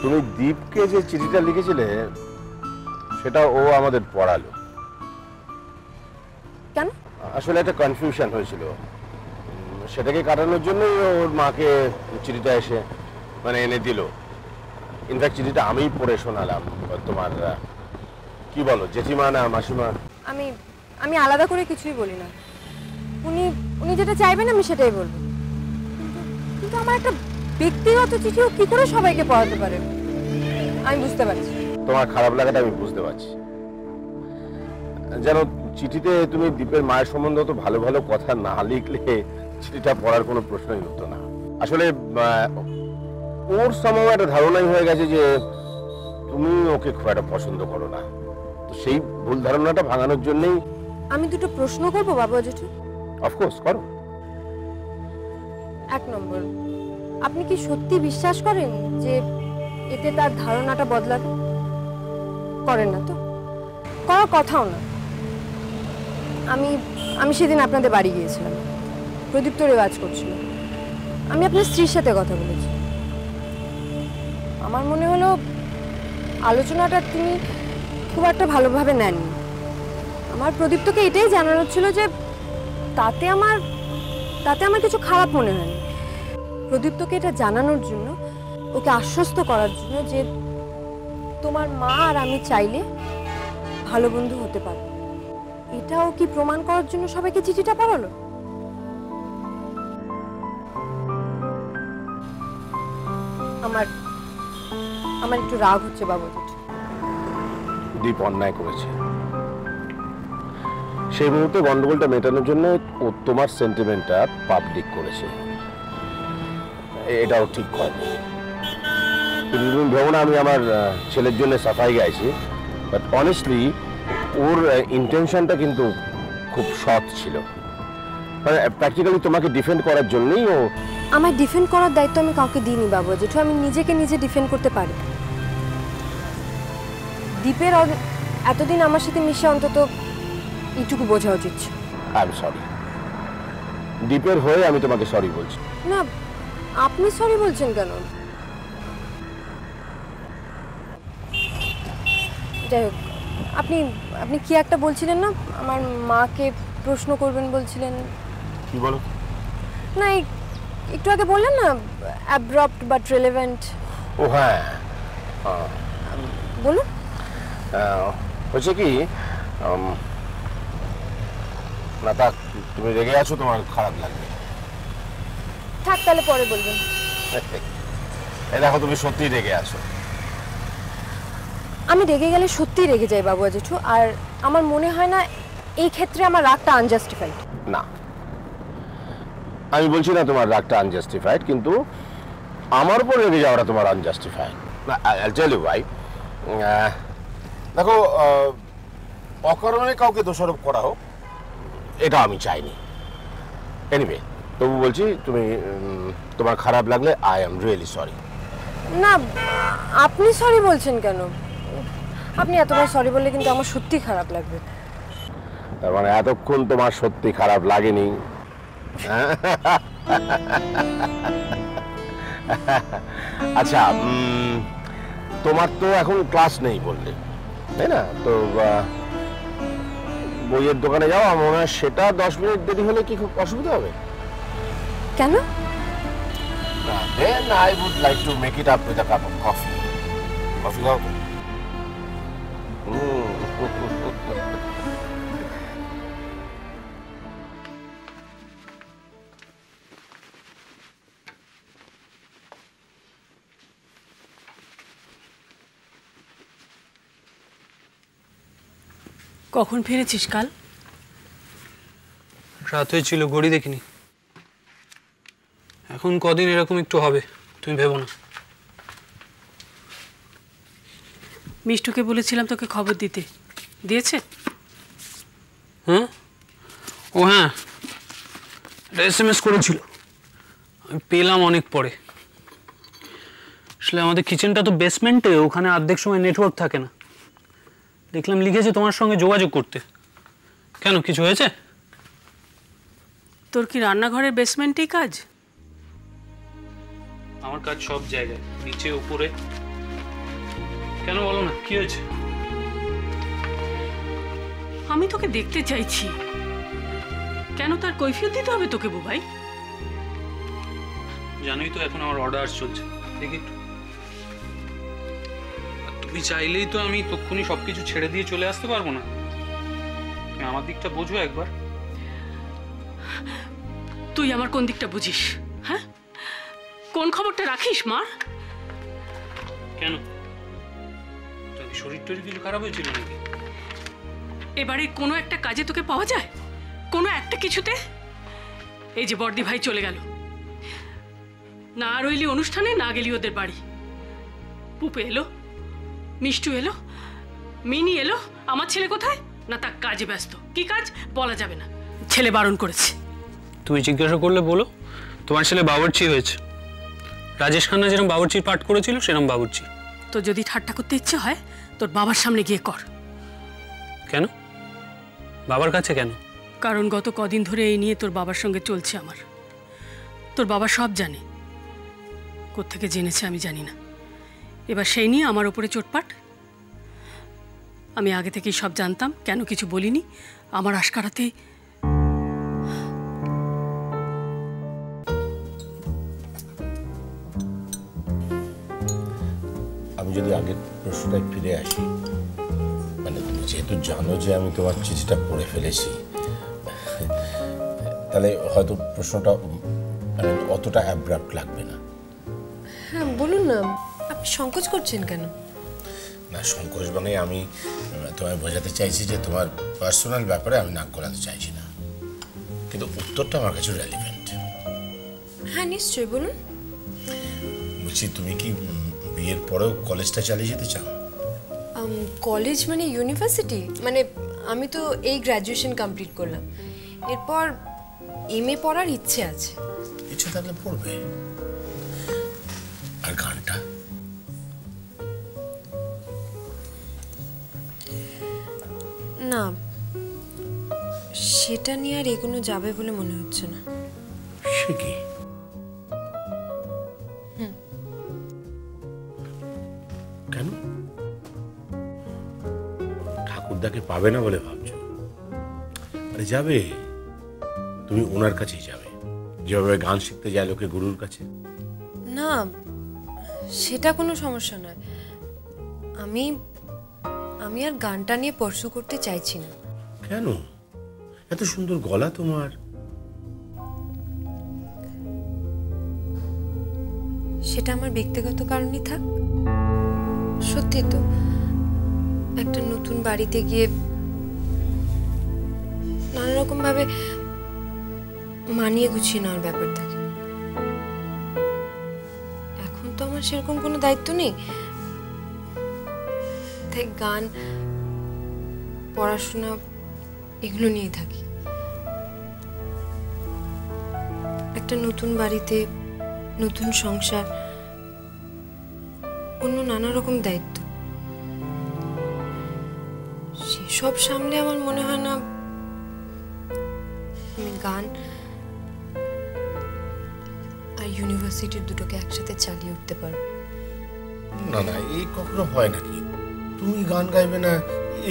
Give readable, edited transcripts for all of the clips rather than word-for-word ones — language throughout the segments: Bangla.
তুমি দীপকে যে চিঠিটা লিখেছিলে সেটা ও আমাদের পড়ালো। কেন? আসলে একটা কনফিউশন হয়েছিল, সেটাকে কাটানোর জন্যই ওর মাকে চিঠিটা এসে মানে এনে দিল। ইনফ্যাক্ট চিঠিটা আমিই পড়ে শোনালাম। তোমার কি বলো, জেঠিমা না মাসিমা? আমি আমি আলাদা করে কিছুই বলি না। উনি উনি যেটা চাইবেন আমি সেটাই বলবো। কিন্তু আমার একটা ব্যক্তিগত চিঠিও কি করে সবাইকে পড়াতে পারে আমি বুঝতে পারছি। তোমার খারাপ লাগাটা আমি বুঝতে পারছি। যেন চিঠিতে তুমি দীপের মায়ের সম্বন্ধে তো ভালো ভালো কথা না লিখলে চিঠিটা পড়ার কোনো প্রশ্নই হতো না। আসলে ওর সময় একটা ধারণাই হয়ে গেছে যে তুমি ওকে খুব একটা পছন্দ করো না। তো সেই ভুল ধারণাটা ভাঙানোর জন্যই। আমি দুটো প্রশ্ন করবো বাবু জেঠু? অফকোর্স করো। 1 নম্বর, আপনি কি সত্যি বিশ্বাস করেন যে এতে তার ধারণাটা বদলাবে? করেন না তো? করার কথাও না। আমি আমি সেদিন আপনাদের বাড়ি গিয়েছিলাম, প্রদীপ তো রেওয়াজ করছিল। আমি আপনার স্ত্রীর সাথে কথা বলেছি। আমার মনে হলো আলোচনাটা তিনি খুব একটা ভালোভাবে নেননি। আমার প্রদীপ তোকে এটাই জানানোর ছিল যে তাতে আমার কিছু খারাপ মনে হয়নি। প্রদীপ তোকে এটা জানানোর জন্য, ওকে আশ্বস্ত করার জন্য যে তোমার মা আর আমি চাইলে ভালো বন্ধু হতে পারবো। এটাও কি প্রমাণ করার জন্য সবাইকে চিঠিটা পড়ালো? আমার আমার একটু রাগ হচ্ছে বাবু জেঠু। দীপ অন্যায় করেছে। সেই মুহূর্তে গন্ডগোলটা মেটানোর জন্য ও তোমার সেন্টিমেন্টটা পাবলিক করেছে। এটাও ঠিক হয়নি। কিন্তু তুমি ভেবো না আমি আমার ছেলের জন্য সাফাই গাইছি, বাট অনেস্টলি ওর ইন্টেনশনটা কিন্তু খুব সৎ ছিল। মানে প্র্যাকটিক্যালি তোমাকে ডিফেন্ড করার জন্যই ও। আমার ডিফেন্ড করার দায়িত্ব আমি কাউকে দিইনি বাবু জেঠু। আমি নিজেকে নিজে ডিফেন্ড করতে পারি। দীপের এতদিন আমার সাথে মিশে অন্তত এইটুকু বোঝা উচিত। I am sorry. দীপের হয়ে আমি তোমাকে সরি বলছি। না, আপনি সরি বলছেন কেন? যাই হোক, আপনি আপনি কি একটা বলছিলেন না, আমার মাকে প্রশ্ন করবেন বলছিলেন। কি বলো? না, একটু আগে বললেন না, অ্যাব্রপ্ট বাট রিলেভেন্ট। ও হ্যাঁ, বলুন। হচ্ছে কি, না তা তুমি রেগে আছো, তোমার খারাপ লাগবে। থাক, তাহলে পরে বলবেন। এই দেখো, তুমি সত্যিই রেগে আছো। আমি রেগে গেলে সত্যিই রেগে যাই বাবু জেঠু। আর আমার মনে হয় না এই ক্ষেত্রে আমার রাগটা আনজাস্টিফাইড। না, আমি বলছি না তোমার রাগটা আনজাস্টিফাইড, কিন্তু আমার উপর রেগে যাওয়াটা তোমার আনজাস্টিফাইড। না, I'll tell you why. দেখো, অকারণে কাউকে দোষারোপ করা হোক এটা আমি চাইনি। এনিওয়ে, তবু বলছি, তুমি তোমার খারাপ লাগলে আই এম রিয়েলি সরি। না, আপনি সরি বলছেন কেন? আপনি এতবার সরি বললে কিন্তু আমার সত্যি খারাপ লাগবে। তার মানে এতক্ষণ তোমার সত্যি খারাপ লাগেনি? আচ্ছা, তোমার তো এখন ক্লাস নেই বললে, তাই না? তো বইয়ের দোকানে যাও, আমার মনে হয় সেটা 10 মিনিট দেরি হলে কি খুব অসুবিধা হবে? কেন? না, then I would like to make it up with a cup of coffee. Coffee খাও তো? কখন ফিরেছিস কাল? রাত হয়েছিল, ঘড়ি দেখিনি। এখন কদিন এরকম একটু হবে, তুমি ভেবো না। মিষ্টুকে বলেছিলাম তোকে খবর দিতে, দিয়েছে? হ্যাঁ, ও হ্যাঁ, SMS করেছিল, আমি পেলাম অনেক পরে। আসলে আমাদের কিচেনটা তো বেসমেন্টে, ওখানে অর্ধেক সময় নেটওয়ার্ক থাকে না। দেখলাম লিখেছে তোমার সঙ্গে যোগাযোগ করতে। কেন, কিছু হয়েছে? তোর কি রান্নাঘরের বেসমেন্টেই কাজ? আমার কাজ সব জায়গায়, নিচে উপরে কেন বলো না, কি হয়েছে? আমি তোকে দেখতে চাইছি, কেন তার কৈফিয়ত দিতে হবে তোকে বুবাই? জানোই তো এখন আমার অর্ডার চলছে, দেখি একটু। আর তুমি চাইলেই তো আমি তক্ষুনি সবকিছু ছেড়ে দিয়ে চলে আসতে পারবো না। তুমি আমার দিকটা বোঝো একবার। তুই আমার কোন দিকটা বুঝিস? হ্যাঁ, কোন খবরটা রাখিস মার? কেন, শরীর টরীর কিছু খারাপ হয়েছিল নাকি? এবারে কোনো একটা কাজে তোকে পাওয়া যায়, কোনো একটা কিছুতে? এই যে বর্দি ভাই চলে গেল, না রইলি অনুষ্ঠানে, না গেলি ওদের বাড়ি। পুপে এলো, মিষ্টু এলো, মিনি এলো, আমার ছেলে কোথায়? না তার কাজে ব্যস্ত। কি কাজ বলা যাবে না, ছেলে বারণ করেছে। তুমি জিজ্ঞাসা করলে বলো, তোমার ছেলে বাবুর্চি হয়েছে। রাজেশ খান্না যেরকম বাবুর্চির পাঠ করেছিল সেরকম বাবুর্চি। তো যদি ঠাট্টা করতে ইচ্ছে হয় তোর বাবার সামনে গিয়ে কর। কেন বাবার কাছে কেন? কারণ গত কদিন ধরে এই নিয়ে তোর বাবার সঙ্গে চলছে আমার। তোর বাবা সব জানে, কোত্থেকে জেনেছে আমি জানি না। এবার সেই নিয়ে আমার ওপরে চোটপাট। আমি আগে থেকেই সব জানতাম, কেন কিছু বলিনি? আমার আশকারাতে আমি যদি আগের প্রশ্নটায় ফিরে আসি, মানে তুমি যেহেতু জানো যে আমি তোমার চিঠিটা পড়ে ফেলেছি, তাহলে হয়তো প্রশ্নটা মানে অতটা অ্যাব্রাপ্ট লাগবে না। হ্যাঁ বলুন না, আপনি সংকোচ করছেন কেন? না, সংকোচ মানে আমি তোমায় বোঝাতে চাইছি যে তোমার পার্সোনাল ব্যাপারে আমি নাক গলাতে চাইছি না, কিন্তু উত্তরটা আমার কাছে রেলিভেন্ট। হ্যাঁ নিশ্চয়ই, বলুন। বলছি, তুমি কি বিয়ের পরেও কলেজটা চালিয়ে যেতে চাও? কলেজ মানে ইউনিভার্সিটি? মানে আমি তো এই গ্র্যাজুয়েশন কমপ্লিট করলাম, এরপর এমএ পড়ার ইচ্ছে আছে। ইচ্ছে থাকলে পড়বে। আর গানটা? না, সেটা নিয়ে আর এগোনো যাবে বলে মনে হচ্ছে না। সে কি? কেন? ঠাকুরদাকে পাবে না বলে ভাবছো? আরে যাবে, তুমি ওনার কাছেই যাবে, যেভাবে গান শিখতে যায় লোকে গুরুর কাছে। না, সেটা কোনো সমস্যা নয়। আমি আমি আর গানটা নিয়ে পার্সু করতে চাইছি না। কেন? এত সুন্দর গলা তোমার। সেটা আমার ব্যক্তিগত কারণই থাক। সত্যি তো, একটা নতুন বাড়িতে গিয়ে নানা রকম ভাবে মানিয়ে গুছিয়ে নেওয়ার ব্যাপার থাকে। এখন তো আমার সেরকম কোনো দায়িত্ব নেই, তাই গান, পড়াশোনা এগুলো নিয়ে থাকি। একটা নতুন বাড়িতে নতুন সংসার, অন্য নানা রকম দায়িত্ব, সেসব সামলে আমার মনে হয় না আমি গান আর ইউনিভার্সিটির দুটোকে একসাথে চালিয়ে উঠতে পারবো। না না, এই কখনো হয় নাকি? তুমি গান গাইবে না,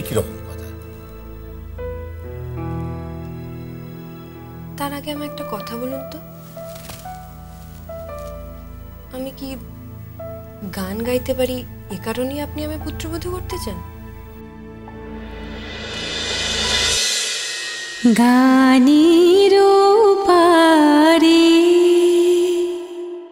একই রকম কথা। তার আগে আমি একটা কথা বলুন তো, আমি কি গান গাইতে পারি এ কারণেই আপনি আমি পুত্রবধূ করতে চান? গানিরো